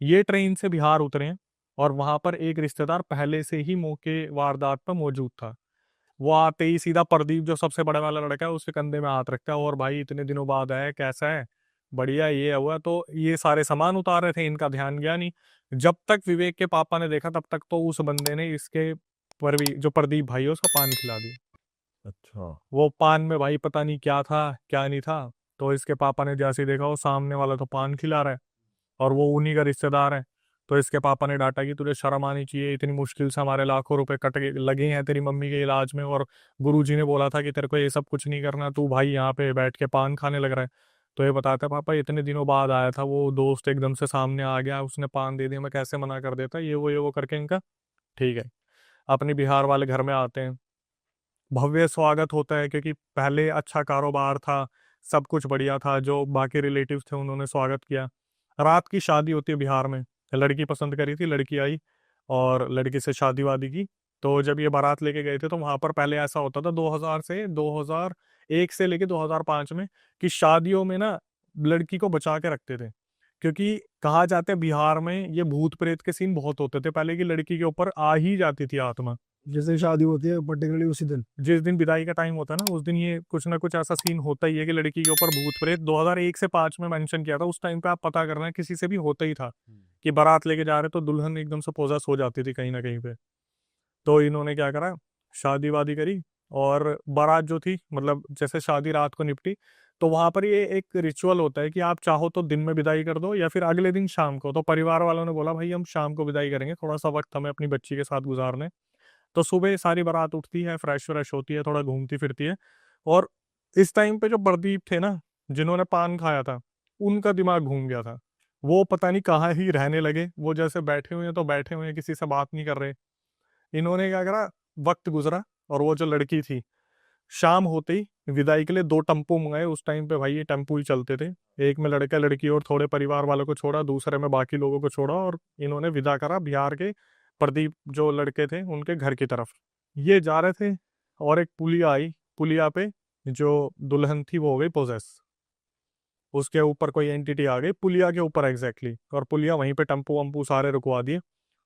ये ट्रेन से बिहार उतरे हैं और वहां पर एक रिश्तेदार पहले से ही मौके वारदात पर मौजूद था। वो आते ही सीधा प्रदीप जो सबसे बड़ा वाला लड़का है उसके कंधे में हाथ रखता है, और भाई इतने दिनों बाद आया, कैसा है, बढ़िया, ये हुआ। तो ये सारे सामान उतार रहे थे, इनका ध्यान गया नहीं। जब तक विवेक के पापा ने देखा तब तक तो उस बंदे ने इसके जो प्रदीप भाई है उसका पान खिला दिया। अच्छा। वो पान में भाई पता नहीं क्या था क्या नहीं था। तो इसके पापा ने जैसे ही देखा वो सामने वाला तो पान खिला रहा है और वो उन्हीं का रिश्तेदार है। तो इसके पापा ने डांटा कि तुझे शर्म आनी चाहिए, इतनी मुश्किल से हमारे लाखों रुपए कट के लगे हैं तेरी मम्मी के इलाज में, और गुरुजी ने बोला था कि तेरे को ये सब कुछ नहीं करना, तू भाई यहाँ पे बैठ के पान खाने लग रहा है। तो ये बताता है पापा इतने दिनों बाद आया था, वो दोस्त एकदम से सामने आ गया, उसने पान दे दिया, मैं कैसे मना कर देता, ये वो करके इनका। ठीक है। अपने बिहार वाले घर में आते हैं। भव्य स्वागत होता है क्योंकि पहले अच्छा कारोबार था, सब कुछ बढ़िया था, जो बाकी रिलेटिव्स थे उन्होंने स्वागत किया। रात की शादी होती है बिहार में। लड़की पसंद करी थी, लड़की आई और लड़की से शादी वादी की। तो जब ये बारात लेके गए थे तो वहां पर पहले ऐसा होता था 2001 से लेके 2005 में कि शादियों में ना लड़की को बचा के रखते थे। क्योंकि कहा जाता है बिहार में ये भूत प्रेत के सीन बहुत होते थे पहले, की लड़की के ऊपर आ ही जाती थी आत्मा। जैसे शादी होती है पर्टिकुलरली उसी दिन। जिस दिन विदाई का टाइम होता है ना उस दिन ये कुछ ना कुछ ऐसा सीन होता ही है कि लड़की के ऊपर भूत प्रेत 2001 से 5 में मेंशन किया था, उस टाइम पे आप पता करना किसी से भी होता ही था कि बारात लेके जा रहे तो दुल्हन एकदम से पोजेस हो जाती थी कहीं ना कहीं पे। तो इन्होंने क्या करा, शादी वादी करी। और बारात जो थी मतलब जैसे शादी रात को निपटी, तो वहां पर ये एक रिचुअल होता है कि आप चाहो तो दिन में विदाई कर दो या फिर अगले दिन शाम को। तो परिवार वालों ने बोला भाई हम शाम को विदाई करेंगे, थोड़ा सा वक्त हमें अपनी बच्ची के साथ गुजारने। तो सुबह सारी बारात उठती है, फ्रेश व्रेश होती है, थोड़ा घूमती फिरती है। और इस टाइम पे जो प्रदीप थे ना, जिन्होंने पान खाया था, उनका दिमाग घूम गया था। वो पता नहीं कहाँ ही रहने लगे, वो जैसे बैठे हुए हैं तो बैठे हुए हैं, किसी से बात नहीं कर रहे। इन्होंने क्या करा, वक्त गुजरा और वो जो लड़की थी, शाम होते ही विदाई के लिए 2 टेम्पो मंगाए। उस टाइम पे भाई ये टेम्पो ही चलते थे। एक में लड़का लड़की और थोड़े परिवार वालों को छोड़ा, दूसरे में बाकी लोगों को छोड़ा, और इन्होंने विदा करा बिहार के प्रदीप जो लड़के थे उनके घर की तरफ। ये जा रहे थे और एक पुलिया आई। पुलिया पे जो दुल्हन थी वो हो गई पोजेस। उसके ऊपर कोई एंटिटी आ गई पुलिया के ऊपर एग्जैक्टली, और पुलिया वहीं पे टेम्पो वम्पू सारे रुकवा दिए।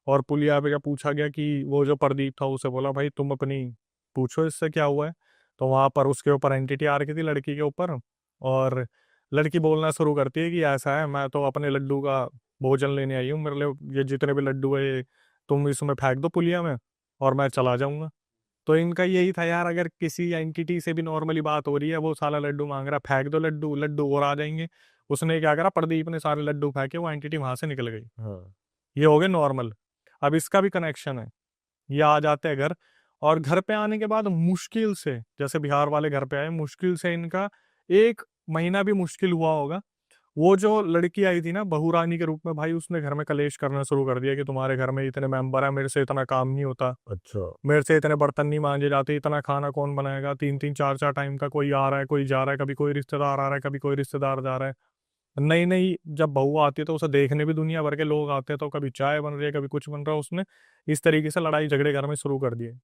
और पुलिया पे जब पूछा गया कि वो जो प्रदीप था, उसे बोला भाई तुम अपनी पूछो इससे क्या हुआ है। तो वहां पर उसके ऊपर एंटिटी आ रखी थी लड़की के ऊपर। और लड़की बोलना शुरू करती है कि ऐसा है, मैं तो अपने लड्डू का भोजन लेने आई हूँ, मेरे लिए ये जितने भी लड्डू है ये तुम इसमें फेंक दो पुलिया में और मैं चला जाऊंगा। तो इनका यही था यार, अगर किसी एंटिटी से भी नॉर्मली बात हो रही है, वो साला लड्डू मांग रहा है, फेंक दो लड्डू, लड्डू और आ जाएंगे। उसने क्या करा, प्रदीप ने सारे लड्डू फेंके, वो एंटिटी वहां से निकल गई। हाँ। ये हो गए नॉर्मल। अब इसका भी कनेक्शन है। ये आ जाते हैं घर, और घर पे आने के बाद मुश्किल से, जैसे बिहार वाले घर पे आए, मुश्किल से इनका 1 महीना भी मुश्किल हुआ होगा। वो जो लड़की आई थी ना बहू रानी के रूप में, भाई उसने घर में कलेश करना शुरू कर दिया कि तुम्हारे घर में इतने मेंबर है, मेरे से इतना काम नहीं होता, अच्छा। मेरे से इतने बर्तन नहीं मांजे जाते, इतना खाना कौन बनाएगा, 3-3 4-4 टाइम का कोई आ रहा है कोई जा रहा है, कभी कोई रिश्तेदार आ रहा है कभी कोई रिश्तेदार जा रहा है। नई नई जब बहू आती है तो उसे देखने भी दुनिया भर के लोग आते हैं, तो कभी चाय बन रही है कभी कुछ बन रहा है। उसने इस तरीके से लड़ाई झगड़े घर में शुरू कर दिए।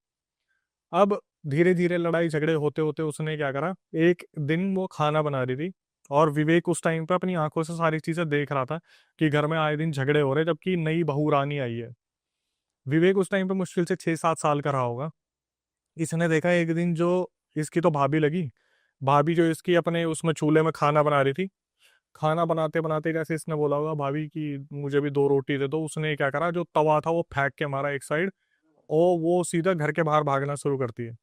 अब धीरे धीरे लड़ाई झगड़े होते होते उसने क्या करा, एक दिन वो खाना बना रही थी और विवेक उस टाइम पे अपनी आंखों से सारी चीजें देख रहा था कि घर में आए दिन झगड़े हो रहे हैं, जबकि नई बहू रानी आई है। विवेक उस टाइम पे मुश्किल से 6-7 साल का रहा होगा। इसने देखा एक दिन जो इसकी तो भाभी लगी, भाभी जो इसकी अपने उसमें चूल्हे में खाना बना रही थी। खाना बनाते बनाते जैसे इसने बोला होगा भाभी कि मुझे भी 2 रोटी दे दो, उसने क्या करा, जो तवा था वो फेंक के मारा एक साइड, और वो सीधा घर के बाहर भागना शुरू करती है।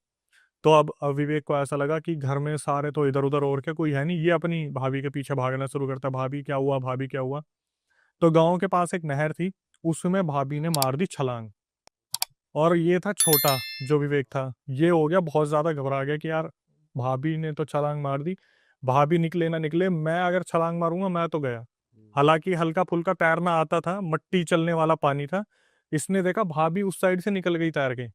तो अब विवेक को ऐसा लगा कि घर में सारे तो इधर उधर और के कोई है नहीं, ये अपनी भाभी के पीछे भागना शुरू करता है, भाभी क्या हुआ भाभी क्या हुआ। तो गांव के पास एक नहर थी, उसमें भाभी ने मार दी छलांग। और ये था छोटा जो विवेक था, ये हो गया बहुत ज्यादा घबरा गया कि यार भाभी ने तो छलांग मार दी, भाभी निकले ना निकले, मैं अगर छलांग मारूंगा मैं तो गया। हालांकि हल्का फुल्का तैरना आता था, मट्टी चलने वाला पानी था। इसने देखा भाभी उस साइड से निकल गई तैर के।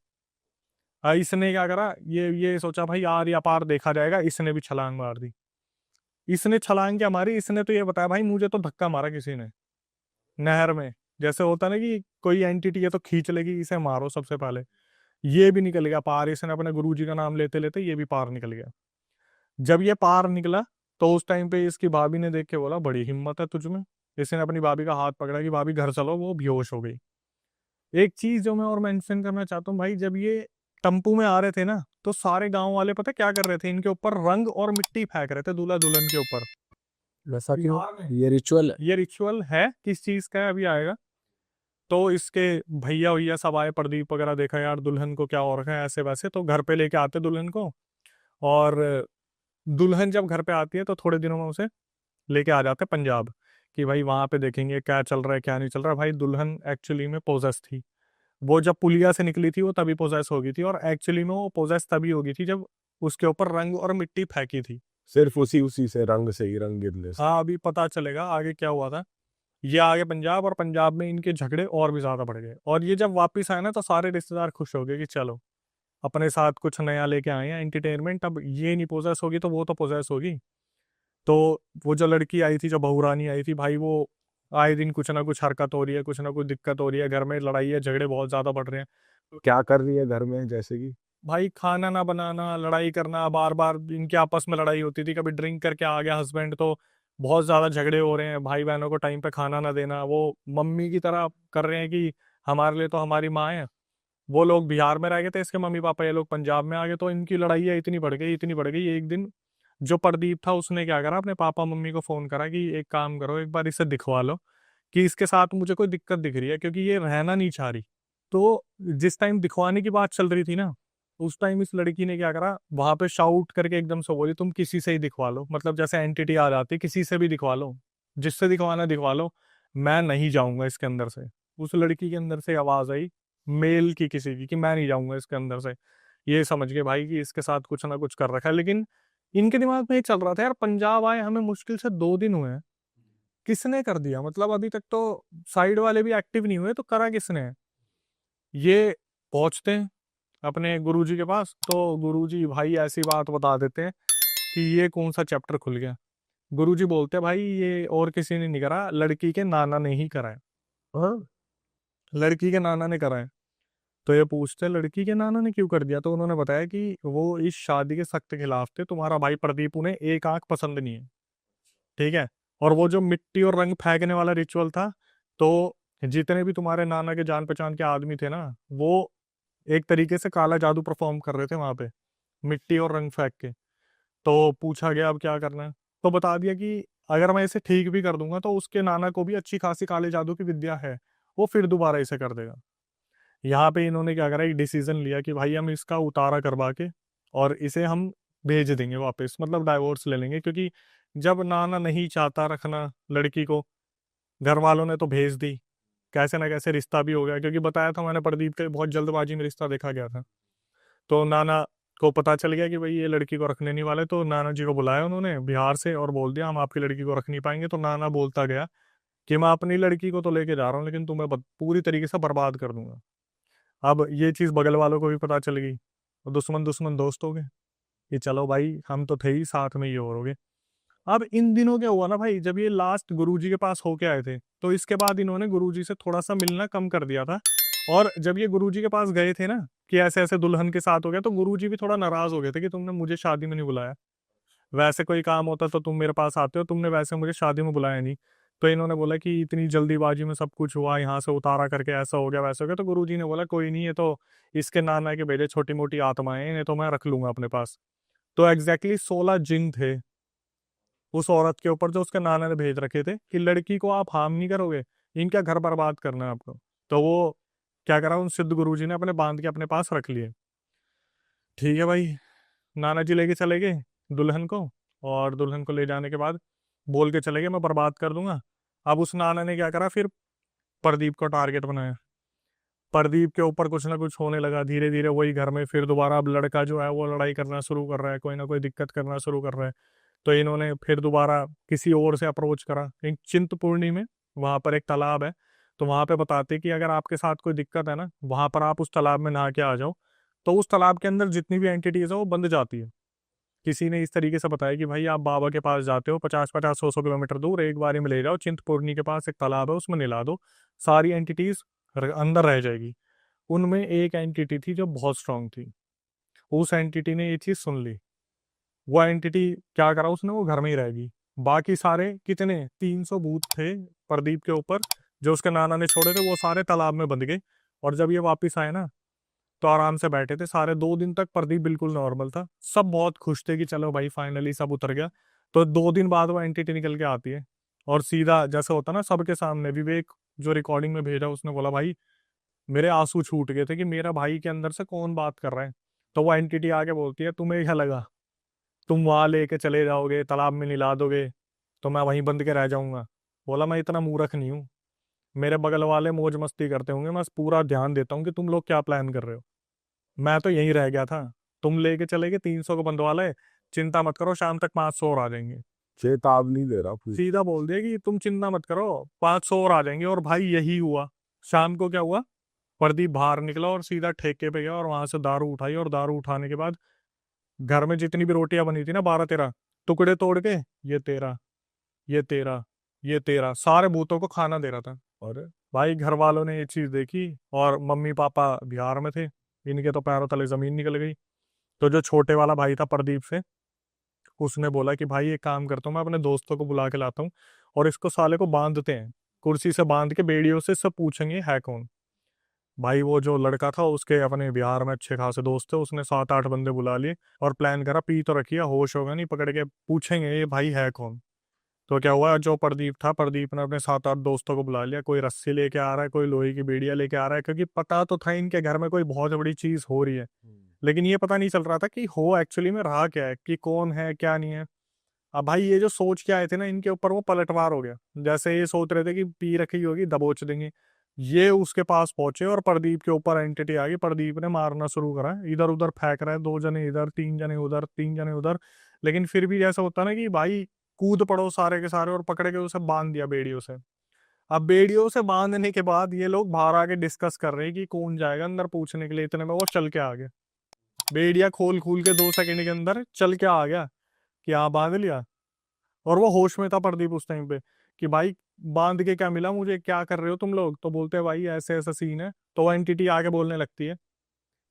इसने क्या करा, ये सोचा भाई यार या पार देखा जाएगा, इसने भी छलांग मार दी। इसने छलांग क्या मारी, इसने तो ये बताया भाई मुझे तो धक्का मारा किसी ने नहर में। जैसे होता ना कि कोई एंटिटी है तो खींच लेगी, इसे मारो सबसे पहले। ये भी निकल गया पार, इसने अपने गुरुजी का नाम लेते लेते ये भी पार निकल गया। जब ये पार निकला तो उस टाइम पे इसकी भाभी ने देख के बोला बड़ी हिम्मत है तुझ में, इसने अपनी भाभी का हाथ पकड़ा कि भाभी घर चलो, वो बेहोश हो गई। एक चीज जो मैं और मेंशन करना चाहता हूँ भाई, जब ये टम्पू में आ रहे थे ना, तो सारे गांव वाले पता क्या कर रहे थे, इनके ऊपर रंग और मिट्टी फेंक रहे थे दूल्हा दुल्हन के ऊपर। वैसा क्यों? बिहार में ये रिचुअल है। ये रिचुअल है, किस चीज का है अभी आएगा। तो इसके भैया भैया सब आए, प्रदीप वगैरह, देखा यार दुल्हन को क्या हो रखा है ऐसे वैसे, तो घर पे लेके आते दुल्हन को। और दुल्हन जब घर पे आती है तो थोड़े दिनों में उसे लेके आ जाते पंजाब, कि भाई वहां पे देखेंगे क्या चल रहा है क्या नहीं चल रहा है। भाई दुल्हन एक्चुअली में पोजेस थी। वो जब पुलिया से निकली थी वो तभी पोजेस हो गई थी, और एक्चुअली में वो पोजेस तभी हो गई थी जब उसके ऊपर रंग और मिट्टी फेंकी थी। सिर्फ उसी उसी से रंग से ही, रंग गिरने से। हाँ, अभी पता चलेगा आगे क्या हुआ था। ये आगे पंजाब, और पंजाब में इनके झगड़े और भी ज्यादा बढ़ गए, और ये जब वापिस आए ना तो सारे रिश्तेदार खुश हो गए कि चलो अपने साथ कुछ नया लेके आए हैं एंटरटेनमेंट। अब ये नहीं पोजेस होगी तो वो तो पोजेस होगी। तो वो जो लड़की आई थी, जो बहू रानी आई थी भाई, वो आए दिन कुछ ना कुछ हरकत हो रही है, कुछ ना कुछ दिक्कत हो रही है, घर में लड़ाई है, झगड़े बहुत ज्यादा बढ़ रहे हैं। क्या कर रही है घर में, जैसे कि? भाई खाना ना बनाना, लड़ाई करना, बार बार इनके आपस में लड़ाई होती थी, कभी ड्रिंक करके आ गया हस्बैंड तो बहुत ज्यादा झगड़े हो रहे हैं, भाई बहनों को टाइम पे खाना ना देना, वो मम्मी की तरह कर रहे हैं कि हमारे लिए तो हमारी माँ है। वो लोग बिहार में रह गए थे इसके मम्मी पापा, ये लोग पंजाब में आ गए, तो इनकी लड़ाइयाँ इतनी बढ़ गई, इतनी बढ़ गई। एक दिन जो प्रदीप था उसने क्या करा, अपने पापा मम्मी को फोन करा कि एक काम करो, एक बार इसे दिखवा लो कि इसके साथ मुझे कोई दिक्कत दिख रही है, क्योंकि ये रहना नहीं चाह रही। तो जिस टाइम दिखवाने की बात चल रही थी ना, उस टाइम इस लड़की ने क्या करा, वहां पे शाउट करके एकदम से बोली तुम किसी से ही दिखवा लो, मतलब जैसे एंटिटी आ जाती, किसी से भी दिखवा लो, जिससे दिखवाना दिखवा लो, मैं नहीं जाऊंगा इसके अंदर से। उस लड़की के अंदर से आवाज आई, मेल की किसी की, कि मैं नहीं जाऊंगा इसके अंदर से। ये समझ गए भाई कि इसके साथ कुछ ना कुछ कर रखा है। लेकिन इनके दिमाग में ये चल रहा था यार, पंजाब आए हमें मुश्किल से 2 दिन हुए हैं, किसने कर दिया, मतलब अभी तक तो साइड वाले भी एक्टिव नहीं हुए, तो करा किसने है। ये पहुंचते हैं अपने गुरुजी के पास, तो गुरुजी भाई ऐसी बात बता देते हैं कि ये कौन सा चैप्टर खुल गया। गुरुजी बोलते हैं भाई ये और किसी ने नहीं करा, लड़की के नाना ने ही करा है, हाँ। लड़की के नाना ने करा है। तो ये पूछते हैं लड़की के नाना ने क्यों कर दिया, तो उन्होंने बताया कि वो इस शादी के सख्त खिलाफ थे, तुम्हारा भाई प्रदीप उन्हें एक आंख पसंद नहीं है, ठीक है। और वो जो मिट्टी और रंग फेंकने वाला रिचुअल था, तो जितने भी तुम्हारे नाना के जान पहचान के आदमी थे ना, वो एक तरीके से काला जादू परफॉर्म कर रहे थे वहां पे, मिट्टी और रंग फेंक के। तो पूछा गया अब क्या करना है, तो बता दिया कि अगर मैं इसे ठीक भी कर दूंगा तो उसके नाना को भी अच्छी खासी काले जादू की विद्या है, वो फिर दोबारा इसे कर देगा। यहाँ पे इन्होंने क्या करा, एक डिसीजन लिया कि भाई हम इसका उतारा करवा के और इसे हम भेज देंगे वापस, मतलब डाइवोर्स ले लेंगे, क्योंकि जब नाना नहीं चाहता रखना लड़की को, घर वालों ने तो भेज दी, कैसे ना कैसे रिश्ता भी हो गया, क्योंकि बताया था मैंने प्रदीप के बहुत जल्दबाजी में रिश्ता देखा गया था। तो नाना को पता चल गया कि भाई ये लड़की को रखने नहीं वाले, तो नाना जी को बुलाया उन्होंने बिहार से और बोल दिया हम आपकी लड़की को रख नहीं पाएंगे। तो नाना बोलता गया कि मैं अपनी लड़की को तो लेके जा रहा हूँ, लेकिन तुम्हें पूरी तरीके से बर्बाद कर दूंगा। अब ये चीज बगल वालों को भी पता चल गई, और दुश्मन दुश्मन दोस्त हो गए कि चलो भाई हम तो थे ही साथ में, ये और हो गए। अब इन दिनों क्या हुआ ना भाई, जब ये लास्ट गुरुजी के पास होके आए थे, तो इसके बाद इन्होंने गुरुजी से थोड़ा सा मिलना कम कर दिया था। और जब ये गुरुजी के पास गए थे ना कि ऐसे ऐसे दुल्हन के साथ हो गया, तो गुरुजी भी थोड़ा नाराज हो गए थे कि तुमने मुझे शादी में नहीं बुलाया, वैसे कोई काम होता तो तुम मेरे पास आते हो, तुमने वैसे मुझे शादी में बुलाया नहीं। तो इन्होंने बोला कि इतनी जल्दीबाजी में सब कुछ हुआ, यहाँ से उतारा करके ऐसा हो गया वैसा हो गया। तो गुरुजी ने बोला कोई नहीं, ये तो इसके नाना के भेजे छोटी मोटी आत्माएं हैं, इन्हें तो मैं रख लूंगा अपने पास। तो एग्जैक्टली 16 जिन थे उस औरत के ऊपर जो उसके नाना ने भेज रखे थे कि लड़की को आप हार्म नहीं करोगे, इनका घर बर्बाद करना है आपको। तो वो क्या करा, उन सिद्ध गुरुजी ने अपने बांध के अपने पास रख लिए। ठीक है भाई, नाना जी लेके चले गए दुल्हन को, और दुल्हन को ले जाने के बाद बोल के चले गए मैं बर्बाद कर दूंगा। अब उस नाना ने क्या करा, फिर प्रदीप को टारगेट बनाया। प्रदीप के ऊपर कुछ ना कुछ होने लगा धीरे धीरे, वही घर में फिर दोबारा अब लड़का जो है वो लड़ाई करना शुरू कर रहा है, कोई ना कोई दिक्कत करना शुरू कर रहा है। तो इन्होंने फिर दोबारा किसी और से अप्रोच करा, एक चिंतपूर्णी में वहां पर एक तालाब है, तो वहां पे बताते कि अगर आपके साथ कोई दिक्कत है ना, वहां पर आप उस तालाब में नहा के आ जाओ, तो उस तालाब के अंदर जितनी भी एंटिटीज है वो बंद जाती है। किसी ने इस तरीके से बताया कि भाई आप बाबा के पास जाते हो 50-50 100-100 किलोमीटर दूर, एक बार में ले जाओ चिंतपूर्णी के पास एक तालाब है उसमें नहला दो, सारी एंटिटीज अंदर रह जाएगी। उनमें एक एंटिटी थी जो बहुत स्ट्रांग थी, उस एंटिटी ने ये चीज सुन ली। वो एंटिटी क्या करा उसने, वो घर में ही रहेगी, बाकी सारे कितने 300 भूत थे प्रदीप के ऊपर, जो उसके नाना ने छोड़े थे, वो सारे तालाब में बंध गए। और जब ये वापिस आए ना, तो आराम से बैठे थे सारे। 2 दिन तक प्रदीप बिल्कुल नॉर्मल था, सब बहुत खुश थे कि चलो भाई फाइनली सब उतर गया। तो 2 दिन बाद वो एंटिटी निकल के आती है, और सीधा जैसे होता ना सबके सामने, विवेक जो रिकॉर्डिंग में भेजा उसने बोला भाई मेरे आंसू छूट गए थे कि मेरा भाई के अंदर से कौन बात कर रहा है। तो वो एंटिटी आके बोलती है तुम्हें क्या लगा तुम वहां लेके चले जाओगे, तालाब में निला दोगे, तो मैं वहीं बंद के रह जाऊंगा। बोला मैं इतना मूर्ख नहीं हूँ, मेरे बगल वाले मौज मस्ती करते होंगे, मैं पूरा ध्यान देता हूँ कि तुम लोग क्या प्लान कर रहे हो। मैं तो यहीं रह गया था, तुम लेके चले गए 300 को बंधवा ले, चिंता मत करो शाम तक 500 और आ जाएंगे। चेतावनी दे रहा पूरी। सीधा बोल दिया कि तुम चिंता मत करो 500 और आ जाएंगे। और भाई यही हुआ। शाम को क्या हुआ, प्रदीप बाहर निकला और सीधा ठेके पे गया और वहां से दारू उठाई, और दारू उठाने के बाद घर में जितनी भी रोटियां बनी थी ना 12-13 टुकड़े तोड़ के, ये तेरा, ये तेरा, ये तेरा, सारे भूतों को खाना दे रहा था। और भाई घर वालों ने ये चीज देखी, और मम्मी पापा बिहार में थे, इनके तो पैरों तले जमीन निकल गई। तो जो छोटे वाला भाई था प्रदीप से, उसने बोला कि भाई एक काम करता हूँ, मैं अपने दोस्तों को बुला के लाता हूँ और इसको साले को बांधते हैं, कुर्सी से बांध के बेड़ियों से सब पूछेंगे है कौन। भाई वो जो लड़का था उसके अपने बिहार में अच्छे खासे दोस्त थे, उसने 7-8 बंदे बुला लिए और प्लान करा, पी तो रखिए होश होगा नहीं, पकड़ के पूछेंगे ये भाई है कौन। तो क्या हुआ, जो प्रदीप था, प्रदीप ने अपने 7-8 दोस्तों को बुला लिया, कोई रस्सी लेके आ रहा है, कोई लोहे की बेड़ियां लेके आ रहा है, क्योंकि पता तो था इनके घर में कोई बहुत बड़ी चीज हो रही है। लेकिन ये पता नहीं चल रहा था कि हो एक्चुअली में रहा क्या है, कि कौन है क्या नहीं है। अब भाई ये जो सोच के आए थे ना, इनके ऊपर वो पलटवार हो गया। जैसे ये सोच रहे थे कि पी रखी होगी दबोच देंगे, ये उसके पास पहुंचे और प्रदीप के ऊपर एंटिटी आ गई। प्रदीप ने मारना शुरू करा, इधर उधर फेंक रहा है, 2 जने इधर, 3 जने उधर, 3 जने उधर। लेकिन फिर भी जैसा होता ना कि भाई कूद पड़ो सारे के सारे, और पकड़ के उसे बांध दिया बेड़ियों से। अब बेड़ियों से बांधने के बाद ये लोग बाहर आके डिस्कस कर रहे हैं कि कौन जाएगा अंदर पूछने के लिए। इतने में वो चल के आ गया, बेड़िया खोल खोल के 2 सेकंड के अंदर चल के आ गया कि हाँ बांध लिया। और वो होश में था प्रदीप उस टाइम पे, कि भाई बांध के क्या मिला मुझे, क्या कर रहे हो तुम लोग। तो बोलते हैं भाई ऐसे ऐसा सीन है। तो वो एंटिटी आके बोलने लगती है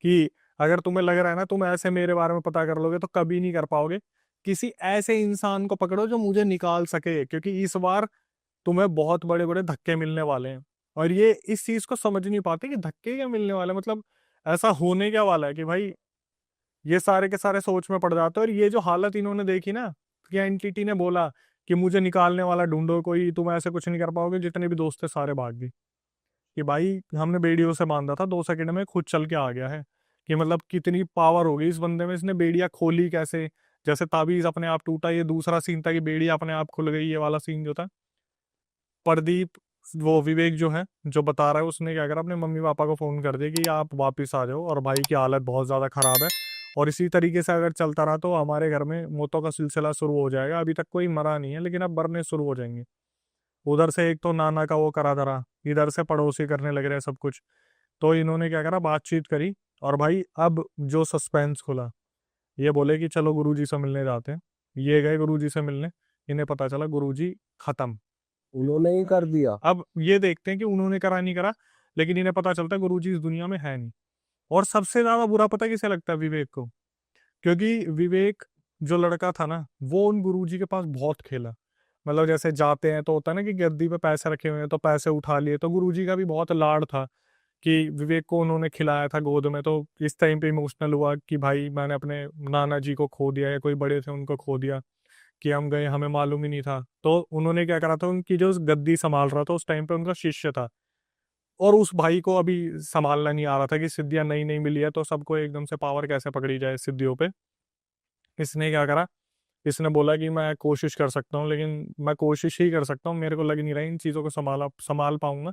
कि अगर तुम्हें लग रहा है ना तुम ऐसे मेरे बारे में पता कर लोगे तो कभी नहीं कर पाओगे, किसी ऐसे इंसान को पकड़ो जो मुझे निकाल सके, क्योंकि इस बार तुम्हें बहुत बड़े बड़े धक्के मिलने वाले हैं। और ये इस चीज को समझ नहीं पाते कि धक्के क्या मिलने वाले हैं, मतलब ऐसा होने क्या वाला है कि भाई ये सारे के सारे सोच में पड़ जाते हैं। और ये जो हालत इन्होंने देखी ना, कि एंटिटी ने बोला कि मुझे निकालने वाला ढूंढो कोई, तुम ऐसे कुछ नहीं कर पाओगे, जितने भी दोस्त थे सारे भाग गए। कि भाई हमने बेड़ियों से बांधा था, 2 सेकंड में खुद चल के आ गया है। कि मतलब कितनी पावर हो गई इस बंदे में, इसने बेड़ियां खोली कैसे। जैसे ताबीज अपने आप टूटा, ये दूसरा सीन था कि बेड़िया अपने आप खुल गई, ये वाला सीन जो था। प्रदीप, वो विवेक जो है जो बता रहा है, उसने क्या करा, अपने मम्मी पापा को फोन कर दिया कि आप वापिस आ जाओ और भाई की हालत बहुत ज्यादा खराब है, और इसी तरीके से अगर चलता रहा तो हमारे घर में मौतों का सिलसिला शुरू हो जाएगा। अभी तक कोई मरा नहीं है, लेकिन अब मरने शुरू हो जाएंगे। उधर से एक तो नाना का वो करा धरा, इधर से पड़ोसी करने लग रहे हैं सब कुछ। तो इन्होंने क्या करा, बातचीत करी, और भाई अब जो सस्पेंस खुला, ये बोले कि चलो गुरुजी से मिलने जाते हैं। ये गए गुरुजी से मिलने, इन्हें पता चला गुरुजी खत्म। उन्होंने ही कर दिया। अब ये देखते हैं कि उन्होंने करा नहीं करा, लेकिन इन्हें पता चलता है गुरुजी इस दुनिया में है नहीं। और सबसे ज्यादा बुरा पता किसे लगता है, विवेक को। क्योंकि विवेक जो लड़का था ना, वो उन गुरुजी के पास बहुत खेला। मतलब जैसे जाते हैं तो होता है ना कि गद्दी पे पैसे रखे हुए हैं तो पैसे उठा लिए, तो गुरुजी का भी बहुत लाड़ था कि विवेक को उन्होंने खिलाया था गोद में। तो इस टाइम पे इमोशनल हुआ कि भाई मैंने अपने नाना जी को खो दिया, या कोई बड़े थे उनको खो दिया, कि हम गए हमें मालूम ही नहीं था। तो उन्होंने क्या करा था, उनकी जो गद्दी संभाल रहा था उस टाइम पे उनका शिष्य था, और उस भाई को अभी संभालना नहीं आ रहा था कि सिद्धियां नई नई मिली है तो सबको एकदम से पावर कैसे पकड़ी जाए सिद्धियों पे। इसने क्या करा, इसने बोला कि मैं कोशिश कर सकता हूँ, लेकिन मैं कोशिश ही कर सकता हूँ, मेरे को लग नहीं रहा इन चीज़ों को संभाल पाऊंगा।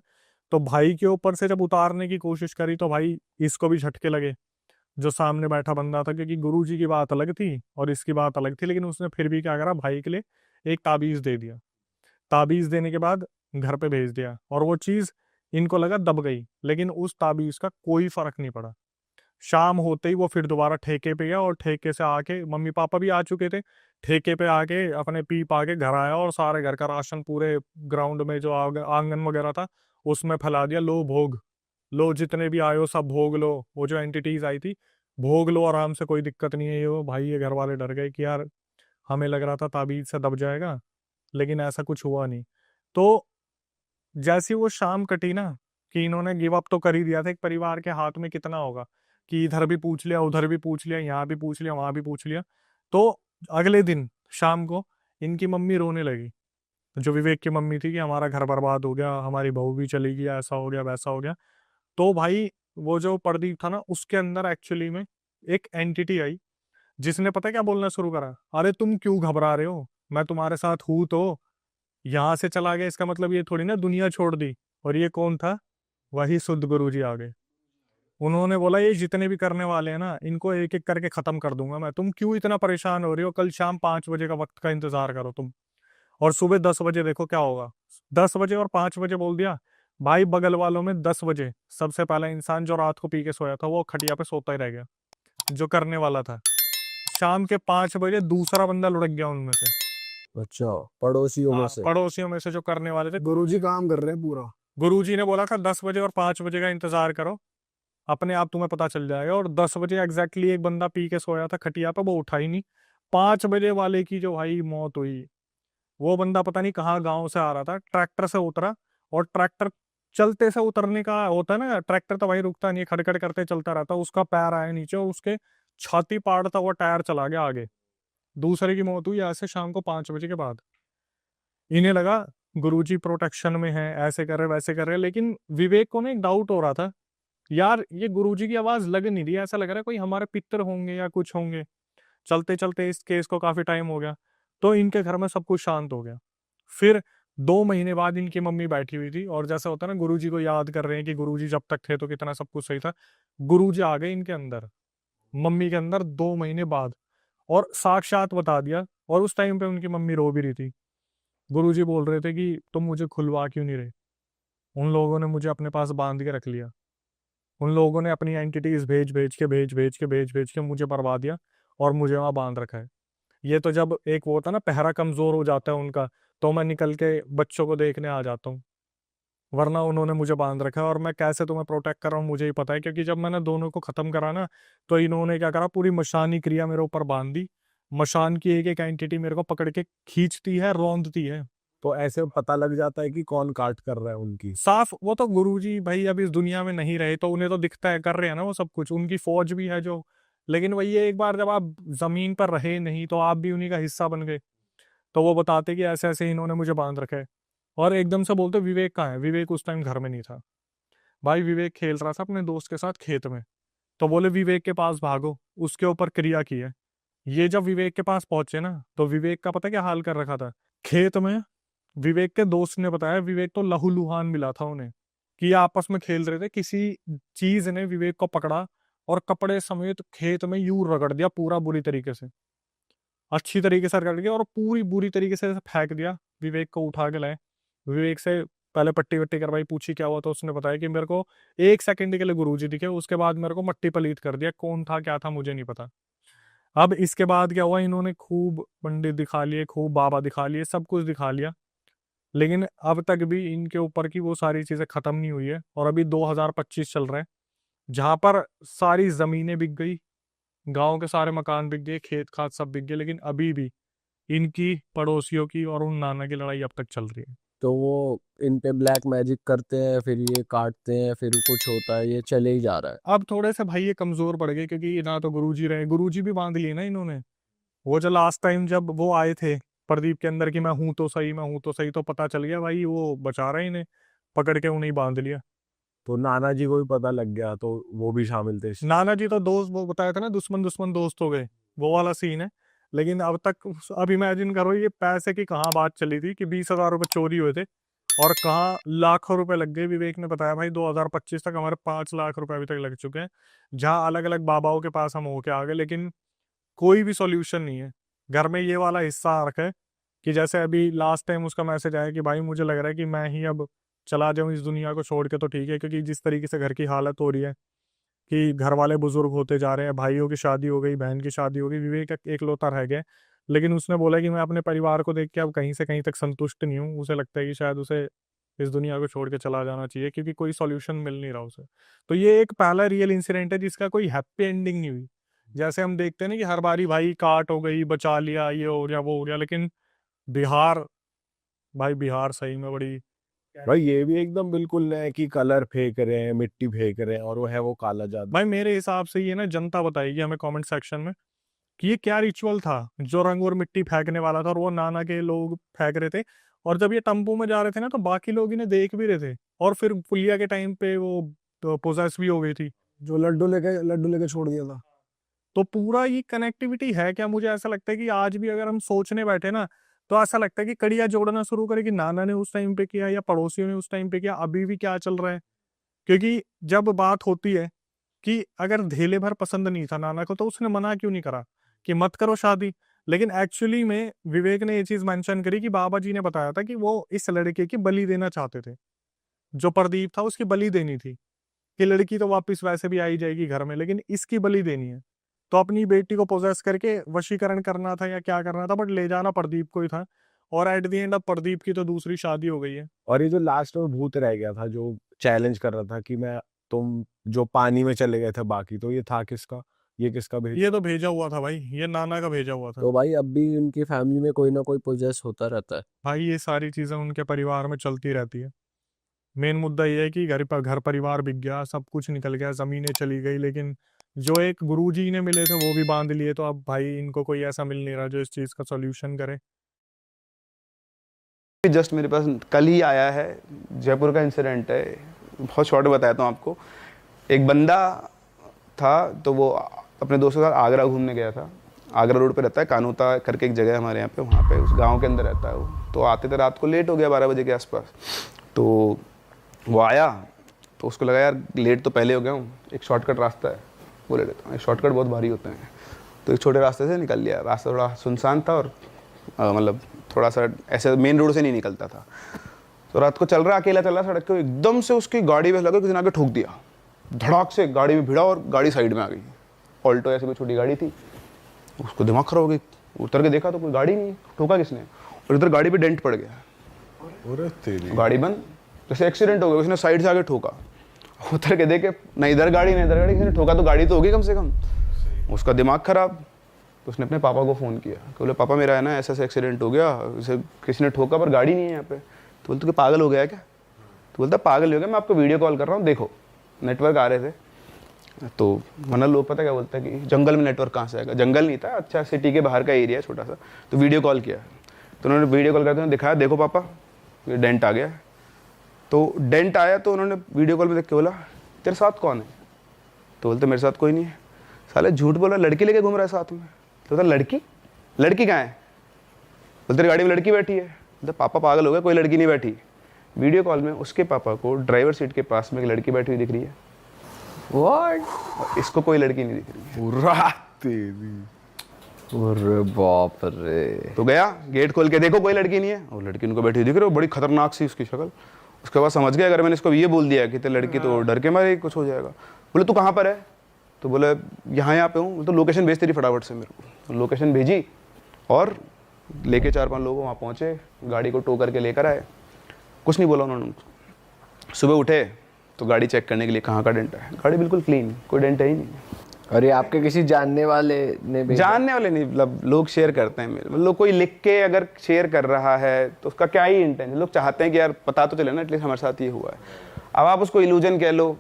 तो भाई के ऊपर से जब उतारने की कोशिश करी तो भाई इसको भी झटके लगे, जो सामने बैठा बंदा था, क्योंकि गुरु जी की बात अलग थी और इसकी बात अलग थी। लेकिन उसने फिर भी क्या करा, भाई के लिए एक ताबीज दे दिया। ताबीज देने के बाद घर पे भेज दिया, और वो चीज इनको लगा दब गई, लेकिन उस ताबीज का कोई फर्क नहीं पड़ा। शाम होते ही वो फिर दोबारा ठेके पे गया, और ठेके से आके मम्मी पापा भी आ चुके थे, ठेके पे आके अपने पी पा के घर आया, और सारे घर का राशन पूरे ग्राउंड में जो आंगन वगैरह था उसमें फैला दिया। लो भोग लो, जितने भी आए हो सब भोग लो। वो जो एंटिटीज आई थी, भोग लो आराम से, कोई दिक्कत नहीं है। ये वो भाई, ये घर वाले डर गए कि यार हमें लग रहा था ताबीज से दब जाएगा, लेकिन ऐसा कुछ हुआ नहीं। तो जैसी वो शाम कटी ना, कि इन्होंने गिव अप तो कर ही दिया था, एक परिवार के हाथ में कितना होगा कि इधर भी पूछ लिया, उधर भी पूछ लिया, यहाँ भी पूछ लिया, वहां भी पूछ लिया। तो अगले दिन शाम को इनकी मम्मी रोने लगी, जो विवेक की मम्मी थी, कि हमारा घर बर्बाद हो गया, हमारी बहू भी चली गई, ऐसा हो गया वैसा हो गया। तो भाई वो जो प्रदीप था ना, उसके अंदर एक्चुअली में एक एंटिटी आई, जिसने पता है क्या बोलना शुरू करा, अरे तुम क्यों घबरा रहे हो, मैं तुम्हारे साथ हूं तो। यहाँ से चला गया इसका मतलब ये थोड़ी ना दुनिया छोड़ दी। और ये कौन था? वही शुद्ध गुरु जी आ गए। उन्होंने बोला ये जितने भी करने वाले हैं ना, इनको एक एक करके खत्म कर दूंगा मैं, तुम क्यों इतना परेशान हो रही हो, कल शाम 5 बजे का वक्त का इंतजार करो तुम, और सुबह 10 बजे देखो क्या होगा। 10 बजे और 5 बजे बोल दिया। भाई बगल वालों में 10 बजे सबसे पहला इंसान जो रात को पी के सोया था, वो खटिया पे सोता ही रह गया, जो करने वाला था। शाम के 5 बजे दूसरा बंदा लुढ़क गया उनमें से। अच्छा, पड़ोसियों में हाँ, से। पड़ोसियों में से जो करने वाले थे। गुरुजी काम कर रहे हैं पूरा। गुरुजी ने बोला था 10 बजे और 5 बजे का इंतजार करो, अपने आप तुम्हें पता चल जाएगा। और 10 बजे एग्जैक्टली एक बंदा पी के सोया था खटिया पे, वो उठा ही नहीं। 5 बजे वाले की जो भाई मौत हुई, वो बंदा पता नहीं कहाँ गांव से आ रहा था, ट्रैक्टर से उतरा, और ट्रैक्टर चलते से उतरने का होता है ना, ट्रैक्टर तो भाई रुकता नहीं है, खड़खड़ करते चलता रहता, उसका पैर आया नीचे और उसके छाती पाड़ता हुआ टायर चला गया आगे। दूसरे की मौत हुई ऐसे शाम को 5 बजे के बाद। इन्हें लगा गुरुजी प्रोटेक्शन में है, ऐसे कर रहे वैसे कर रहे, लेकिन विवेक को ना एक डाउट हो रहा था, यार ये गुरुजी की आवाज लग नहीं रही, ऐसा लग रहा है कोई हमारे पितर होंगे या कुछ होंगे। चलते चलते इस केस को काफी टाइम हो गया, तो इनके घर में सब कुछ शांत हो गया। फिर 2 महीने बाद इनकी मम्मी बैठी हुई थी, और जैसा होता है ना, गुरुजी को याद कर रहे हैं कि गुरुजी जब तक थे तो कितना सब कुछ सही था। गुरुजी आ गए इनके अंदर, मम्मी के अंदर 2 महीने बाद, और साक्षात बता दिया। और उस टाइम पे उनकी मम्मी रो भी रही थी। गुरुजी बोल रहे थे कि तुम मुझे खुलवा क्यों नहीं रहे, उन लोगों ने मुझे अपने पास बांध के रख लिया, उन लोगों ने अपनी एंटिटीज भेज भेज के मुझे बर्बाद दिया, और मुझे वहां बांध रखा है। ये तो जब एक वो होता है ना, पहरा कमजोर हो जाता है उनका, तो मैं निकल के बच्चों को देखने आ जाता हूँ, वरना उन्होंने मुझे बांध रखा है। और मैं कैसे तुम्हें प्रोटेक्ट कर रहा हूँ मुझे ही पता है, क्योंकि जब मैंने दोनों को खत्म करा ना, तो इन्होंने क्या करा, पूरी मशानी क्रिया मेरे ऊपर बांध दी। मशान की एक एक एंटिटी मेरे को पकड़ के खींचती है, रौंदती है। तो ऐसे पता लग जाता है कि कौन काट कर रहा है उनकी। साफ, वो तो गुरुजी भाई अब इस दुनिया में नहीं रहे, तो उन्हें तो दिखता है, कर रहे हैं ना वो सब कुछ, उनकी फौज भी है जो। लेकिन वही है, एक बार जब आप जमीन पर रहे नहीं, तो आप भी उन्हीं का हिस्सा बन गए। तो वो बताते कि ऐसे ऐसे इन्होंने मुझे बांध रखा है। और एकदम से बोलते विवेक कहाँ है, विवेक उस टाइम घर में नहीं था। भाई विवेक खेल रहा था अपने दोस्त के साथ खेत में। तो बोले विवेक के पास भागो, उसके ऊपर क्रिया की है। ये जब विवेक के पास पहुंचे ना, तो विवेक का पता क्या हाल कर रखा था खेत में। विवेक के दोस्त ने बताया, विवेक तो लहूलुहान मिला था उन्हें, कि ये आपस में खेल रहे थे, किसी चीज ने विवेक को पकड़ा और कपड़े समेत खेत में यूं रगड़ दिया पूरा, बुरी तरीके से, अच्छी तरीके से रगड़ दिया, और पूरी बुरी तरीके से फेंक दिया। विवेक को उठा के लाए, विवेक से पहले पट्टी वट्टी करवाई, पूछी क्या हुआ, तो उसने बताया कि मेरे को 1 सेकंड के लिए गुरुजी दिखे, उसके बाद मेरे को मट्टी पलीत कर दिया, कौन था क्या था मुझे नहीं पता। अब इसके बाद क्या हुआ, इन्होंने खूब पंडित दिखा लिए, खूब बाबा दिखा लिए, सब कुछ दिखा लिया, लेकिन अब तक भी इनके ऊपर की वो सारी चीजें खत्म नहीं हुई है। और अभी 2025 चल रहा है, जहां पर सारी जमीनें बिक गई, गांव के सारे मकान बिक गए, खेत खाद सब बिक गए, लेकिन अभी भी इनकी, पड़ोसियों की और उन नाना की लड़ाई अब तक चल रही है। तो वो इन पे ब्लैक मैजिक करते हैं, फिर ये काटते हैं, फिर कुछ होता है, ये चले ही जा रहा है। अब थोड़े से भाई ये कमजोर पड़ गए, क्योंकि ना तो गुरुजी रहे, गुरुजी भी बांध लिए ना इन्होंने। वो जो लास्ट टाइम जब वो आए थे प्रदीप के अंदर, कि मैं हूं तो सही, मैं हूं तो सही, तो पता चल गया भाई वो बचा रहे इन्हें, पकड़ के उन्हें ही बांध लिया। तो नाना जी को भी पता लग गया, तो वो भी शामिल थे नाना जी तो दोस्त, वो बताया था ना, दुश्मन दुश्मन दोस्त हो गए, वो वाला सीन है। लेकिन अब तक, अब इमेजिन करो, ये पैसे की कहाँ बात चली थी कि 20,000 रुपये चोरी हुए थे, और कहाँ लाखों रुपए लग गए। विवेक ने बताया भाई 2025 तक हमारे 5 लाख रुपए अभी तक लग चुके हैं, जहाँ अलग अलग बाबाओं के पास हम होके आ गए, लेकिन कोई भी सॉल्यूशन नहीं है। घर में ये वाला हिस्सा आ रखा है, कि जैसे अभी लास्ट टाइम उसका मैसेज आया कि भाई मुझे लग रहा है कि मैं ही अब चला जाऊं इस दुनिया को छोड़ के, तो ठीक है, क्योंकि जिस तरीके से घर की हालत हो रही है, कि घर वाले बुजुर्ग होते जा रहे हैं, भाइयों की शादी हो गई, बहन की शादी हो गई, विवेक एकलौता रह गया। लेकिन उसने बोला कि मैं अपने परिवार को देख के अब कहीं से कहीं तक संतुष्ट नहीं हूँ, उसे लगता है कि शायद उसे इस दुनिया को छोड़ के चला जाना चाहिए, क्योंकि कोई सॉल्यूशन मिल नहीं रहा उसे। तो ये एक पहला रियल इंसिडेंट है जिसका कोई हैप्पी एंडिंग नहीं हुई। जैसे हम देखते हैं ना कि हर बारी भाई काट हो गई, बचा लिया, ये हो गया वो हो गया, लेकिन बिहार भाई बिहार सही में बड़ी भाई ये भी एकदम बिल्कुल नया है कि कलर फेंक रहे हैं, मिट्टी फेंक रहे हैं और वो है वो काला जादू। भाई मेरे हिसाब से ये ना जनता बताएगी हमें कमेंट सेक्शन में कि ये क्या रिचुअल था जो रंग और मिट्टी फेंकने वाला था और वो नाना के लोग फेंक रहे थे। और जब ये टेम्पो में जा रहे थे ना तो बाकी लोग इन्हें देख भी रहे थे और फिर पुलिया के टाइम पे वो पोजेस भी हो गई थी। जो लड्डू लेके छोड़ दिया था। तो पूरा ये कनेक्टिविटी है क्या? मुझे ऐसा लगता है कि आज भी अगर हम सोचने बैठे ना तो ऐसा लगता है कि कड़िया जोड़ना शुरू करें कि नाना ने उस टाइम पे किया या पड़ोसियों ने उस टाइम पे किया, अभी भी क्या चल रहा है। क्योंकि जब बात होती है कि अगर धेले भर पसंद नहीं था नाना को तो उसने मना क्यों नहीं करा कि मत करो शादी। लेकिन एक्चुअली में विवेक ने ये चीज मेंशन करी कि बाबा जी ने बताया था कि वो इस लड़के की बलि देना चाहते थे, जो प्रदीप था उसकी बलि देनी थी कि लड़की तो वापस वैसे भी आई जाएगी घर में लेकिन इसकी बलि देनी है। तो अपनी बेटी को पोजेस करके वशीकरण करना था या क्या करना था, बट ले जाना प्रदीप को ही था। और एट द एंड अब प्रदीप की तो दूसरी शादी हो गई है। और ये जो लास्ट में भूत रह गया था जो चैलेंज कर रहा था कि मैं तुम जो पानी में चले गए थे बाकी, तो ये था किसका? ये किसका भेज? ये तो भेजा हुआ था भाई, ये नाना का भेजा हुआ था। तो भाई अब भी उनकी फैमिली में कोई ना कोई पोजेस होता रहता है। भाई ये सारी चीजें उनके परिवार में चलती रहती है। मेन मुद्दा ये है कि घर परिवार बिक गया, सब कुछ निकल गया, जमीनें चली गई, लेकिन जो एक गुरुजी ने मिले थे वो भी बांध लिए। तो अब भाई इनको कोई ऐसा मिल नहीं रहा जो इस चीज का सॉल्यूशन करे। जस्ट मेरे पास कल ही आया है, जयपुर का इंसिडेंट है, बहुत शॉर्ट बताता हूँ आपको। एक बंदा था तो वो अपने दोस्तों के साथ आगरा घूमने गया था। आगरा रोड पे रहता है, कानोता करके एक जगह है हमारे यहाँ पे, वहाँ पे उस गांव के अंदर रहता है वो। तो आते थे रात को लेट हो गया 12 बजे के आसपास। तो वो आया तो उसको लगा यार लेट तो पहले हो गया हूँ, एक शॉर्टकट रास्ता है वो ले लेता हूँ। एक शॉर्टकट बहुत भारी होते हैं, तो एक छोटे रास्ते से निकल लिया। रास्ता थोड़ा सुनसान था और मतलब थोड़ा सा ऐसे मेन रोड से नहीं निकलता था। तो रात को चल रहा, अकेला चल रहा सड़क के, एकदम से उसकी गाड़ी में लगा किसी ने आके ठोक दिया, धड़ाक से गाड़ी में भिड़ा और गाड़ी साइड में आ गई। ऑल्टो ऐसी कोई छोटी गाड़ी थी। उसको दिमाग खराब हो गई, उतर के देखा तो कोई गाड़ी नहीं, ठोका किसने? और इधर गाड़ी पे डेंट पड़ गया, गाड़ी बंद, जैसे एक्सीडेंट हो गया, उसने साइड से आके ठोका। उतर के देखे ना इधर गाड़ी ना इधर गाड़ी, किसी ने ठोका तो गाड़ी तो होगी कम से कम। उसका दिमाग खराब, तो उसने अपने पापा को फ़ोन किया कि बोले पापा मेरा है ना ऐसा एक्सीडेंट हो गया, इसे किसी ने ठोका पर गाड़ी नहीं है यहाँ पे। तो बोलते कि पागल हो गया है क्या? तो बोलता पागल हो गया, मैं आपको वीडियो कॉल कर रहा हूँ, देखो। नेटवर्क आ रहे थे तो वरना लोग पता क्या बोलता है कि जंगल में नेटवर्क कहाँ से आएगा। जंगल नहीं था, अच्छा सिटी के बाहर का एरिया छोटा सा। तो वीडियो कॉल किया, तो उन्होंने वीडियो कॉल करते हुए दिखाया, देखो पापा ये डेंट आ गया। तो डेंट आया तो उन्होंने वीडियो कॉल में देख के बोला तेरे साथ कौन है? तो बोलते मेरे साथ कोई नहीं है। साले झूठ बोला, लड़की लेके घूम रहा है साथ में। तो बोलता लड़की? लड़की कहाँ है? बोलते तेरी गाड़ी में लड़की बैठी है। बोलते पापा पागल हो गए, कोई लड़की नहीं बैठी। वीडियो कॉल में उसके पापा को ड्राइवर सीट के पास में एक लड़की बैठी हुई दिख रही है। व्हाट? इसको कोई लड़की नहीं दिख रही है। अरे बाप रे। तो गया गेट खोल के, देखो कोई लड़की नहीं है। और लड़की उनको बैठी दिख रही है, बड़ी खतरनाक सी उसकी शक्ल। उसके बाद समझ गया अगर मैंने इसको ये बोल दिया कि तेरी लड़की, तो डर के मारे कुछ हो जाएगा। बोले तू कहाँ पर है? तो बोले यहाँ पे हूँ। तो लोकेशन भेज तेरी फटाफट से मेरे को। तो लोकेशन भेजी और लेके 4-5 लोग वहाँ पहुँचे, गाड़ी को टो करके लेकर आए। कुछ नहीं बोला उन्होंने। सुबह उठे तो गाड़ी चेक करने के लिए कहाँ का डेंट है। गाड़ी बिल्कुल क्लीन, कोई डेंट है ही नहीं। और ये आपके किसी जानने वाले ने भेजा? जानने वाले नहीं, मतलब लोग शेयर करते हैं मेरे, मतलब कोई लिख के अगर शेयर कर रहा है तो उसका क्या ही इंटेंशन। लोग चाहते हैं कि यार पता तो चले ना एटलीस्ट हमारे साथ ये हुआ है। अब आप उसको इल्यूजन कह लो,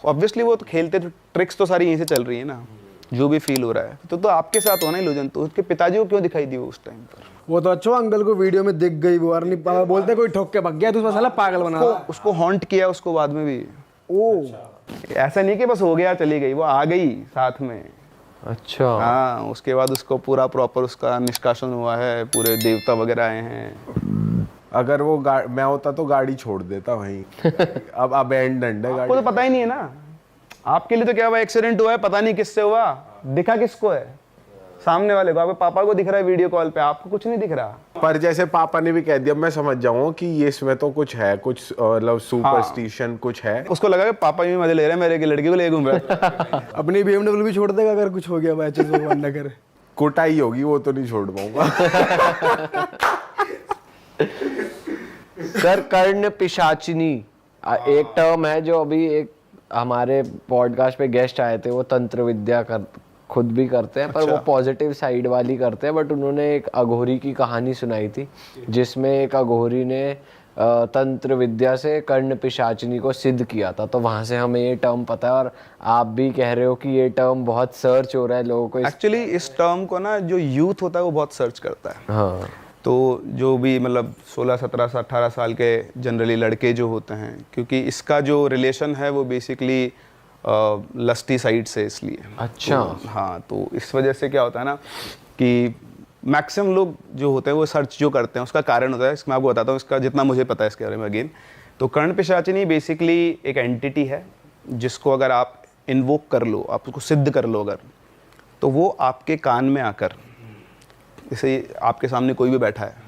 ऑब्वियसली वो तो खेलते, तो ट्रिक्स तो सारी यहीं से चल रही है ना, जो भी फील हो रहा है। तो आपके साथ होना इल्यूजन, तो उसके पिताजी को क्यों दिखाई दी वो उस टाइम पर? वो तो अच्छा अंकल को वीडियो में दिख गई वो, और नहीं बोलते कोई ठोक के भाग गया तो उसका साला पागल बना। उसको हॉन्ट किया उसको बाद में भी। ओ ऐसा नहीं कि बस हो गया चली गई, वो आ गई साथ में। अच्छा। हाँ, उसके बाद उसको पूरा प्रॉपर उसका निष्कासन हुआ है, पूरे देवता वगैरह आए हैं। अगर वो मैं होता तो गाड़ी छोड़ देता वहीं। अब अबैंडन्ड है गाड़ी। आपको तो पता ही नहीं है ना, आपके लिए तो क्या हुआ, एक्सीडेंट हुआ है, पता नहीं किससे हुआ, दिखा किसको है? सामने वाले को। आपके पापा को दिख रहा है वीडियो कॉल पे, आपको कुछ नहीं दिख रहा। पर जैसे पापा ने भी कह दिया, मैं समझ जाऊँ कि ये इसमें तो कुछ है, कुछ मतलब सुपरस्टिशन कुछ है। उसको लगा कि पापा भी मजे ले रहे हैं, मेरे की लड़की को ले घूम रहा है। अपनी BMW भी छोड़ देगा अगर कुछ हो गया, बाई भगवान न करे। कुटाई होगी वो तो नहीं छोड़ पाऊंगा। सर कर्ण पिशाचिनी एक टर्म है जो अभी एक हमारे पॉडकास्ट पे गेस्ट आए थे, वो तंत्र विद्या खुद भी करते हैं, पर वो पॉजिटिव साइड वाली करते हैं। बट उन्होंने एक अघोरी की कहानी सुनाई थी, जिसमें एक अघोरी ने तंत्र विद्या से कर्ण पिशाचिनी को सिद्ध किया था। तो वहाँ से हमें ये टर्म पता है, और आप भी कह रहे हो कि ये टर्म बहुत सर्च हो रहा है लोगों को। एक्चुअली इस टर्म को ना जो यूथ होता है वो बहुत सर्च करता है। हाँ, तो जो भी मतलब 16, 17, 18 साल के जनरली लड़के जो होते हैं, क्योंकि इसका जो रिलेशन है वो बेसिकली लस्टी साइड से, इसलिए। अच्छा। तो, हाँ, तो इस वजह से क्या होता है ना कि मैक्सिमम लोग जो होते हैं वो सर्च जो करते हैं, उसका कारण होता है, इसमें आपको बताता हूँ इसका जितना मुझे पता है इसके बारे में अगेन। तो कर्ण पिशाचिनी बेसिकली एक एंटिटी है जिसको अगर आप इन्वोक कर लो, आप उसको सिद्ध कर लो अगर, तो वो आपके कान में आकर, जैसे आपके सामने कोई भी बैठा है,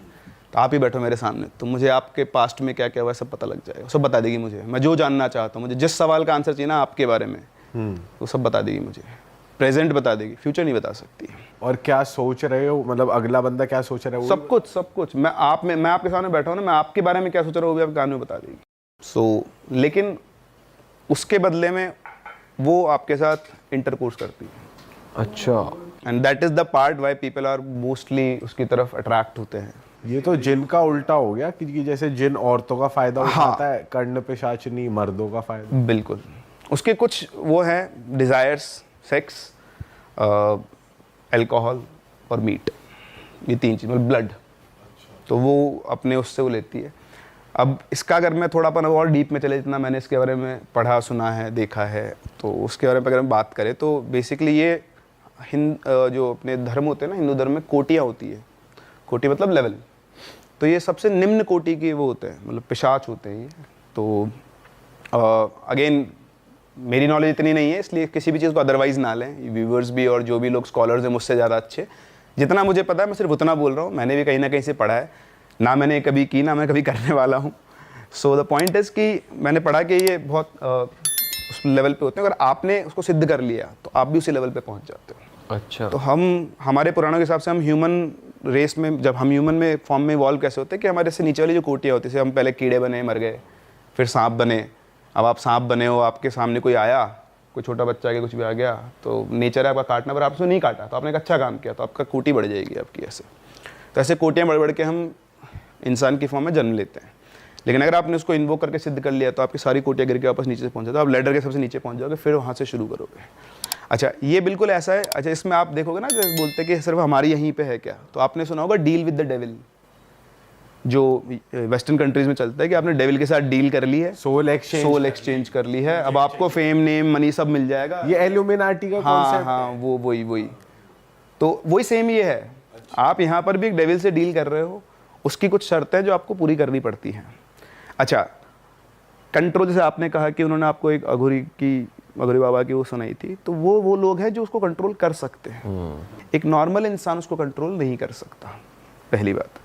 तो आप ही बैठो मेरे सामने, तो मुझे आपके पास्ट में क्या क्या हुआ सब पता लग जाएगा, सब बता देगी मुझे। मैं जो जानना चाहता हूँ, मुझे जिस सवाल का आंसर चाहिए ना आपके बारे में, वो सब बता देगी मुझे। प्रेजेंट बता देगी, फ्यूचर नहीं बता सकती। और क्या सोच रहे हो, मतलब अगला बंदा क्या सोच रहा है वो सब कुछ मैं आपके सामने बैठा हूँ ना, मैं आपके बारे में क्या सोच रहा हूँ वो भी आपके कान में बता देगी। लेकिन उसके बदले में वो आपके साथ इंटरकोर्स करती है। अच्छा। And that is the part why people are mostly उसकी तरफ अट्रैक्ट होते हैं। ये तो जिन का उल्टा हो गया कि जैसे जिन औरतों का फायदा उठाता है, कर्ण पिशाचिनी मर्दों का फायदा। बिल्कुल, उसके कुछ वो हैं डिज़ायर्स, सेक्स, अल्कोहल और मीट, ये 3 चीज़, मतलब ब्लड। तो वो अपने उससे वो लेती है। अब इसका अगर मैं थोड़ा अपन और डीप में चले, जितना मैंने इसके बारे में पढ़ा, सुना है, देखा है, तो उसके बारे में अगर हम बात करें तो बेसिकली ये जो अपने धर्म होते हैं ना, हिंदू धर्म में कोटियाँ होती है। कोटि मतलब लेवल। तो ये सबसे निम्न कोटि के वो होते हैं, मतलब पिशाच होते हैं ये। तो अगेन मेरी नॉलेज इतनी नहीं है, इसलिए किसी भी चीज़ को अदरवाइज ना लें। व्यूवर्स भी और जो भी लोग स्कॉलर्स हैं मुझसे ज़्यादा अच्छे, जितना मुझे पता है मैं सिर्फ उतना बोल रहा हूँ। मैंने भी कहीं ना कहीं से पढ़ा है, ना मैंने कभी की, ना मैं कभी करने वाला हूँ। सो द पॉइंट इज़ कि मैंने पढ़ा कि ये बहुत उस लेवल पे होते हैं। अगर आपने उसको सिद्ध कर लिया तो आप भी उसी लेवल पे पहुँच जाते हो। अच्छा। तो हमारे पुराणों के हिसाब से हम ह्यूमन रेस में, जब हम ह्यूमन में फॉर्म में इवॉल्व कैसे होते हैं कि हमारे से नीचे वाली जो कोटियाँ होती है, हम पहले कीड़े बने, मर गए, फिर सांप बने। अब आप सांप बने हो, आपके सामने कोई आया, कोई छोटा बच्चा आ गया, कुछ भी आ गया, तो नेचर है आपका काटना, पर आपसे नहीं काटा तो आपने एक अच्छा काम किया, तो आपका कोटि बढ़ जाएगी आपकी। ऐसे तो ऐसे कोटियाँ बढ़ बढ़ के हम इंसान की फॉर्म में जन्म लेते हैं। लेकिन अगर आपने उसको इन्वोक करके सिद्ध कर लिया तो आपकी सारी कोटियाँ गिर के वापस नीचे से पहुँच जाते हो, आप लैडर के सबसे नीचे पहुँच जाओगे, फिर वहाँ से शुरू करोगे। अच्छा, ये बिल्कुल ऐसा है। अच्छा, इसमें आप देखोगे ना, जैसे बोलते हैं कि सिर्फ हमारी यहीं पे है क्या, तो आपने सुना होगा डील विद द डेविल, जो वेस्टर्न कंट्रीज में चलता है कि आपने डेविल के साथ डील कर ली है, सोल एक्सचेंज कर ली है, अब आपको फेम, नेम, मनी सब मिल जाएगा। ये एल्यूमिनाटी का कॉन्सेप्ट। हाँ, वो वही तो वही सेम ये है। आप यहाँ पर भी एक डेविल से डील कर रहे हो, उसकी कुछ शर्तें जो आपको पूरी करनी पड़ती हैं। अच्छा, कंट्रोल, जैसे आपने कहा कि उन्होंने आपको एक अघोरी बाबा की वो सुनाई थी, तो वो लोग हैं जो उसको कंट्रोल कर सकते हैं। एक नॉर्मल इंसान उसको कंट्रोल नहीं कर सकता, पहली बात।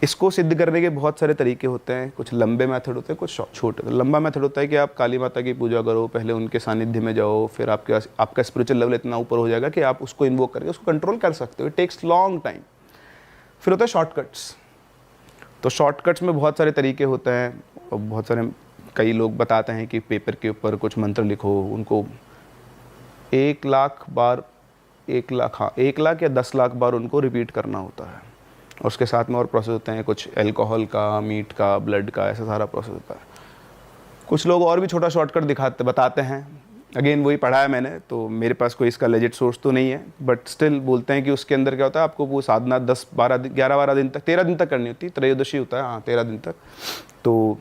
इसको सिद्ध करने के बहुत सारे तरीके होते हैं, कुछ लंबे मेथड होते हैं, कुछ छोटे। लंबा मेथड होता है कि आप काली माता की पूजा करो, पहले उनके सानिध्य में जाओ, फिर आपका स्पिरिचुअल लेवल इतना ऊपर हो जाएगा कि आप उसको इन्वोक करके उसको कंट्रोल कर सकते हो। It takes long time. फिर होता है शॉर्टकट्स। तो शॉर्टकट्स में बहुत सारे तरीके होते हैं, और बहुत सारे, कई लोग बताते हैं कि पेपर के ऊपर कुछ मंत्र लिखो, उनको 1 लाख बार, 1 लाख या 10 लाख बार उनको रिपीट करना होता है। और उसके साथ में और प्रोसेस होते हैं, कुछ अल्कोहल का, मीट का, ब्लड का, ऐसा सारा प्रोसेस होता है। कुछ लोग और भी छोटा शॉर्टकट बताते हैं। अगेन वही पढ़ा है मैंने, तो मेरे पास कोई इसका लेजिट सोर्स तो नहीं है, बट स्टिल बोलते हैं कि उसके अंदर क्या होता है, आपको वो साधना 11-12 दिन तक, 13 दिन तक करनी होती है। त्रयोदशी होता है, हाँ, 13 दिन तक। तो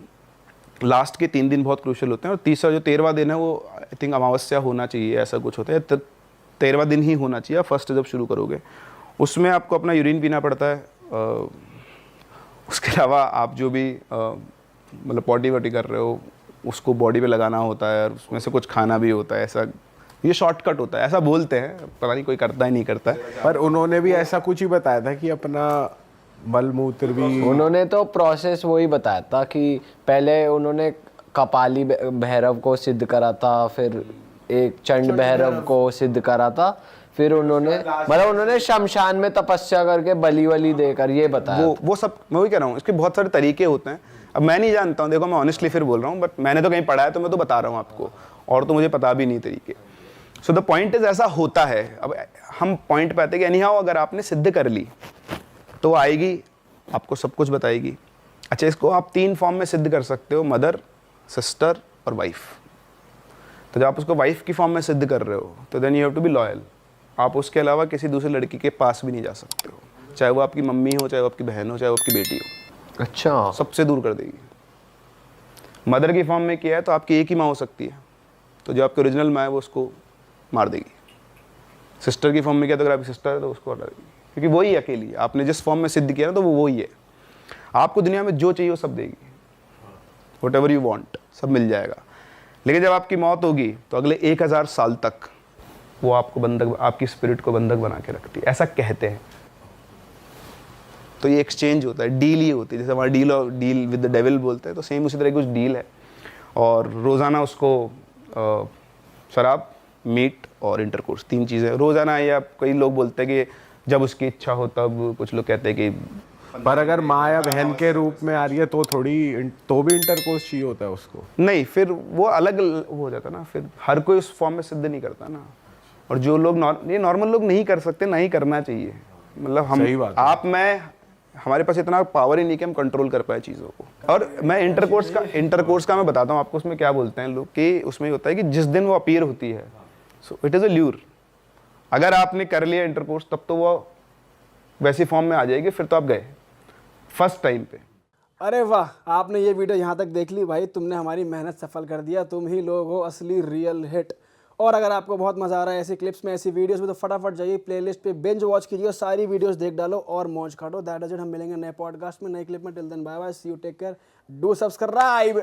लास्ट के 3 दिन बहुत क्रूशियल होते हैं, और तीसरा जो 13वां दिन है वो आई थिंक अमावस्या होना चाहिए, ऐसा कुछ होता है। 13वां दिन ही होना चाहिए फर्स्ट जब शुरू करोगे। उसमें आपको अपना यूरिन पीना पड़ता है। उसके अलावा आप जो भी मतलब पॉटी वॉटी कर रहे हो उसको बॉडी पे लगाना होता है, और उसमें से कुछ खाना भी होता है। ऐसा ये शॉर्टकट होता है, ऐसा बोलते हैं, पता नहीं कोई करता है नहीं करता है। पर उन्होंने भी ऐसा कुछ ही बताया था कि अपना मलमूत्र भी, उन्होंने तो प्रोसेस वही बताया था कि पहले उन्होंने कपाली भैरव को सिद्ध करा था, फिर एक चंड भैरव को सिद्ध करा था, फिर उन्होंने शमशान में तपस्या करके बलि वली देकर, ये बताया। वो सब मैं वही कह रहा हूँ, इसके बहुत सारे तरीके होते हैं। अब मैं नहीं जानता हूँ, देखो मैं ऑनेस्टली फिर बोल रहा हूँ, बट मैंने तो कहीं पढ़ा है तो मैं तो बता रहा हूँ आपको, और तो मुझे पता भी नहीं तरीके। सो द पॉइंट इज ऐसा होता है। अब हम पॉइंट पे आते हैं कि एनीहाउ अगर आपने सिद्ध कर ली तो वो आएगी, आपको सब कुछ बताएगी। अच्छा, इसको आप 3 फॉर्म में सिद्ध कर सकते हो, मदर, सिस्टर और वाइफ। तो जब आप उसको वाइफ की फॉर्म में सिद्ध कर रहे हो तो then you have to be loyal. आप उसके अलावा किसी दूसरे लड़की के पास भी नहीं जा सकते हो, चाहे वो आपकी मम्मी हो, चाहे वो आपकी बहन हो, चाहे वो आपकी बेटी हो। अच्छा, सबसे दूर कर देगी। मदर की फॉर्म में किया है तो आपकी एक ही माँ हो सकती है, तो जो आपकी ओरिजिनल माँ है वो उसको मार देगी। सिस्टर की फॉर्म में किया तो अगर आपकी सिस्टर है तो उसको हटा देगी, क्योंकि वही अकेली है। आपने जिस फॉर्म में सिद्ध किया ना तो वो वही है। आपको दुनिया में जो चाहिए वो सब देगी, वट एवर यू वॉन्ट सब मिल जाएगा। लेकिन जब आपकी मौत होगी तो अगले 1000 साल तक वो आपको बंधक, आपकी स्पिरिट को बंधक बना के रखती है, ऐसा कहते हैं। तो ये एक्सचेंज होता है, डील ही होती है। जैसे वहाँ डील विद द डेविल बोलते हैं, तो सेम उसी तरह की कुछ डील है। और रोज़ाना उसको शराब, मीट और इंटरकोर्स, 3 चीज़ें रोज़ाना। या कई लोग बोलते हैं कि जब उसकी इच्छा हो तब, कुछ लोग कहते हैं कि पर अगर माँ या बहन के रूप में आ रही है तो तो भी इंटरकोर्स चाहिए होता है उसको। नहीं, फिर वो अलग हो जाता ना। फिर हर कोई उस फॉर्म में सिद्ध नहीं करता ना। और जो लोग ये नॉर्मल लोग नहीं कर सकते, नहीं करना चाहिए। मतलब हम, आप, मैं, हमारे पास इतना पावर ही नहीं कि हम कंट्रोल कर पाए चीज़ों को। और मैं इंटरकोर्स का मैं बताता हूँ आपको, उसमें क्या बोलते हैं लोग कि उसमें होता है कि जिस दिन वो अपीयर होती है, so it is a lure. अगर आपने कर लिया इंटरकोर्स तब तो वो वैसी फॉर्म में आ जाएगी, फिर तो आप गए फर्स्ट टाइम पे। अरे वाह, आपने ये वीडियो यहाँ तक देख ली भाई, तुमने हमारी मेहनत सफल कर दिया। तुम ही लोग हो असली रियल हिट। और अगर आपको बहुत मज़ा आ रहा है ऐसी क्लिप्स में, ऐसी वीडियोस में, तो फटाफट जाइए प्लेलिस्ट पे, बिंज वॉच कीजिए और सारी वीडियोस देख डालो और मौज काटो। That is it. हम मिलेंगे नए पॉडकास्ट में, नए क्लिप में। Till then bye bye, see you, take care, do subscribe.